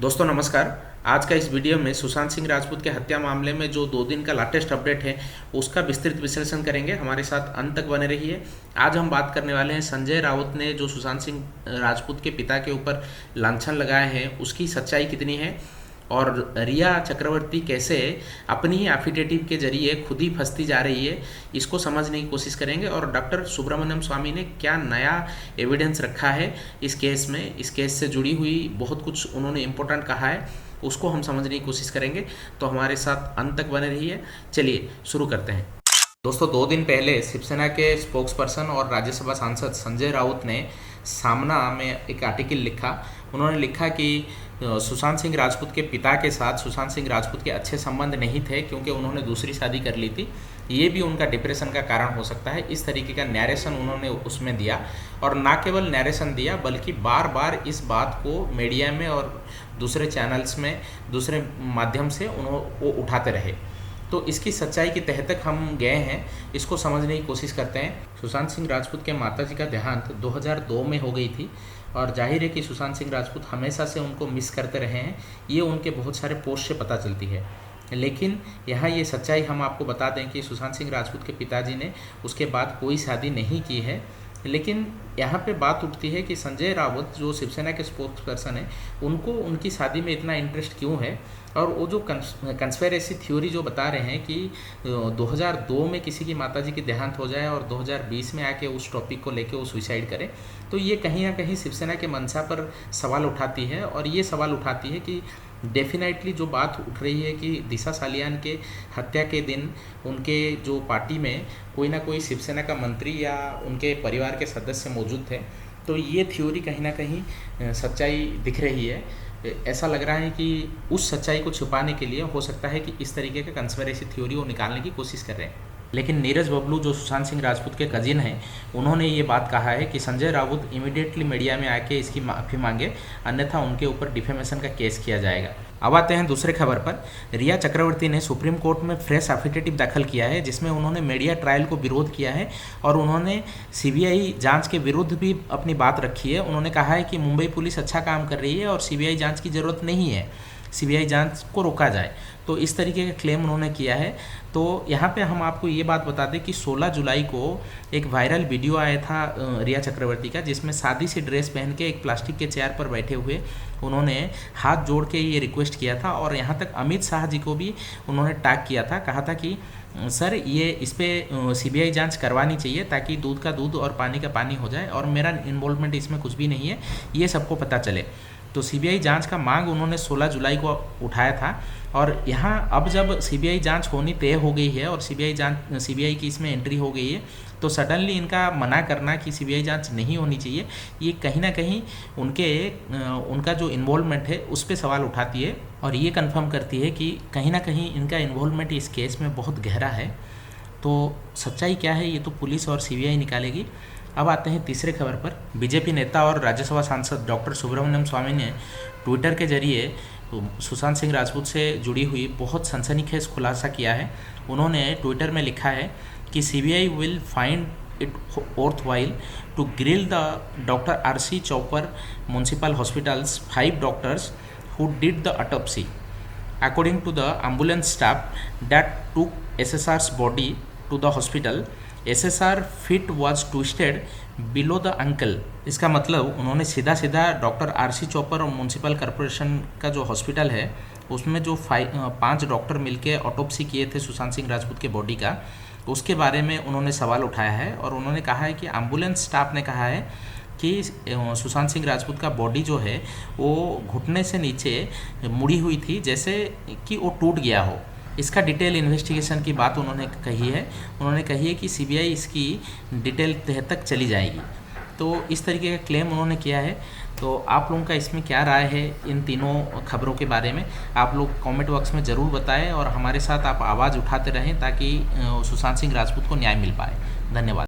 दोस्तों नमस्कार। आज का इस वीडियो में सुशांत सिंह राजपूत के हत्या मामले में जो 2 दिन का लेटेस्ट अपडेट है उसका विस्तृत विश्लेषण करेंगे। हमारे साथ अंत तक बने रहिए। आज हम बात करने वाले हैं संजय राउत ने जो सुशांत सिंह राजपूत के पिता के ऊपर लांछन लगाए हैं उसकी सच्चाई कितनी है और रिया चक्रवर्ती कैसे अपनी ही एफिडेविट के जरिए खुद ही फंसती जा रही है, इसको समझने की कोशिश करेंगे। और डॉक्टर सुब्रमण्यम स्वामी ने क्या नया एविडेंस रखा है इस केस में, इस केस से जुड़ी हुई बहुत कुछ उन्होंने इम्पोर्टेंट कहा है, उसको हम समझने की कोशिश करेंगे। तो हमारे साथ अंत तक बने रहिए। चलिए शुरू करते हैं। दोस्तों 2 दिन पहले शिवसेना के स्पोक्स पर्सन और राज्यसभा सांसद संजय राउत ने सामना में एक आर्टिकल लिखा। उन्होंने लिखा कि सुशांत सिंह राजपूत के पिता के साथ सुशांत सिंह राजपूत के अच्छे संबंध नहीं थे क्योंकि उन्होंने दूसरी शादी कर ली थी। ये भी उनका डिप्रेशन का कारण हो सकता है। इस तरीके का नैरेशन उन्होंने उसमें दिया और ना केवल नैरेशन दिया बल्कि बार बार इस बात को मीडिया में और दूसरे चैनल्स में दूसरे माध्यम से वो उठाते रहे। तो इसकी सच्चाई की तह तक हम गए हैं, इसको समझने की कोशिश करते हैं। सुशांत सिंह राजपूत के माताजी का देहांत 2002 में हो गई थी और जाहिर है कि सुशांत सिंह राजपूत हमेशा से उनको मिस करते रहे हैं। ये उनके बहुत सारे पोस्ट से पता चलती है। लेकिन यहाँ ये सच्चाई हम आपको बता दें कि सुशांत सिंह राजपूत के पिताजी ने उसके बाद कोई शादी नहीं की है। लेकिन यहाँ पे बात उठती है कि संजय राउत जो शिवसेना के स्पोक्स पर्सन है उनको उनकी शादी में इतना इंटरेस्ट क्यों है। और वो जो कंस्पिरेसी थ्योरी जो बता रहे हैं कि 2002 में किसी की माताजी की देहांत हो जाए और 2020 में आके उस टॉपिक को लेके वो सुसाइड करे, तो ये कहीं ना कहीं शिवसेना के मंशा पर सवाल उठाती है। और ये सवाल उठाती है कि डेफिनेटली जो बात उठ रही है कि दिशा सालियान के हत्या के दिन उनके जो पार्टी में कोई ना कोई शिवसेना का मंत्री या उनके परिवार के सदस्य मौजूद थे, तो ये थ्योरी कहीं ना कहीं सच्चाई दिख रही है। ऐसा लग रहा है कि उस सच्चाई को छुपाने के लिए हो सकता है कि इस तरीके का कंस्पिरेसी थ्योरी वो निकालने की कोशिश कर रहे हैं। लेकिन नीरज बबलू जो सुशांत सिंह राजपूत के कजिन हैं, उन्होंने ये बात कहा है कि संजय राउत इमीडिएटली मीडिया में आके इसकी माफ़ी मांगे, अन्यथा उनके ऊपर डिफेमेशन का केस किया जाएगा। अब आते हैं दूसरे खबर पर। रिया चक्रवर्ती ने सुप्रीम कोर्ट में फ्रेश एफिडेविट दाखिल किया है जिसमें उन्होंने मीडिया ट्रायल को विरोध किया है और उन्होंने सीबीआई जांच के विरुद्ध भी अपनी बात रखी है। उन्होंने कहा है कि मुंबई पुलिस अच्छा काम कर रही है और सीबीआई जांच की ज़रूरत नहीं है, सीबीआई जांच को रोका जाए। तो इस तरीके का क्लेम उन्होंने किया है। तो यहाँ पे हम आपको ये बात बता दें कि 16 जुलाई को एक वायरल वीडियो आया था रिया चक्रवर्ती का, जिसमें सादी सी ड्रेस पहन के एक प्लास्टिक के चेयर पर बैठे हुए उन्होंने हाथ जोड़ के ये रिक्वेस्ट किया था। और यहाँ तक अमित शाह जी को भी उन्होंने टैग किया था, कहा था कि सर ये इस पर सीबीआई जांच करवानी चाहिए ताकि दूध का दूध और पानी का पानी हो जाए और मेरा इन्वॉल्वमेंट इसमें कुछ भी नहीं है, ये सबको पता चले। तो सीबीआई जांच का मांग उन्होंने 16 जुलाई को उठाया था। और यहाँ अब जब सीबीआई जांच होनी तय हो गई है और सीबीआई की इसमें एंट्री हो गई है, तो सडनली इनका मना करना कि सीबीआई जांच नहीं होनी चाहिए, ये कहीं ना कहीं उनका जो इन्वॉल्वमेंट है उस पर सवाल उठाती है और ये कंफर्म करती है कि कहीं ना कहीं इनका इन्वॉल्वमेंट इस केस में बहुत गहरा है। तो सच्चाई क्या है ये तो पुलिस और सीबीआई निकालेगी। अब आते हैं तीसरे खबर पर। बीजेपी नेता और राज्यसभा सांसद डॉक्टर सुब्रमण्यम स्वामी ने ट्विटर के जरिए सुशांत सिंह राजपूत से जुड़ी हुई बहुत सनसनीखेज खुलासा किया है। उन्होंने ट्विटर में लिखा है कि CBI will find it worthwhile to grill the doctor RC Chaupar municipal hospitals 5 doctors who did the autopsy according to the ambulance staff that took SSR's body to the hospital. SSR feet was twisted below the ankle. इसका मतलब उन्होंने सीधा सीधा doctor RC chopper और municipal corporation का जो hospital है उसमें जो 5 डॉक्टर मिलके ऑटोप्सी किए थे सुशांत सिंह राजपूत के बॉडी का, उसके बारे में उन्होंने सवाल उठाया है। और उन्होंने कहा है कि एम्बुलेंस स्टाफ ने कहा है कि सुशांत सिंह राजपूत का बॉडी जो है वो घुटने से नीचे मुड़ी हुई थी, जैसे कि वो टूट गया हो। इसका डिटेल इन्वेस्टिगेशन की बात उन्होंने कही है। उन्होंने कही है कि सीबीआई इसकी डिटेल तह तक चली जाएगी। तो इस तरीके का क्लेम उन्होंने किया है। तो आप लोगों का इसमें क्या राय है इन तीनों खबरों के बारे में, आप लोग कमेंट बॉक्स में ज़रूर बताएं और हमारे साथ आप आवाज़ उठाते रहें ताकि सुशांत सिंह राजपूत को न्याय मिल पाए। धन्यवाद।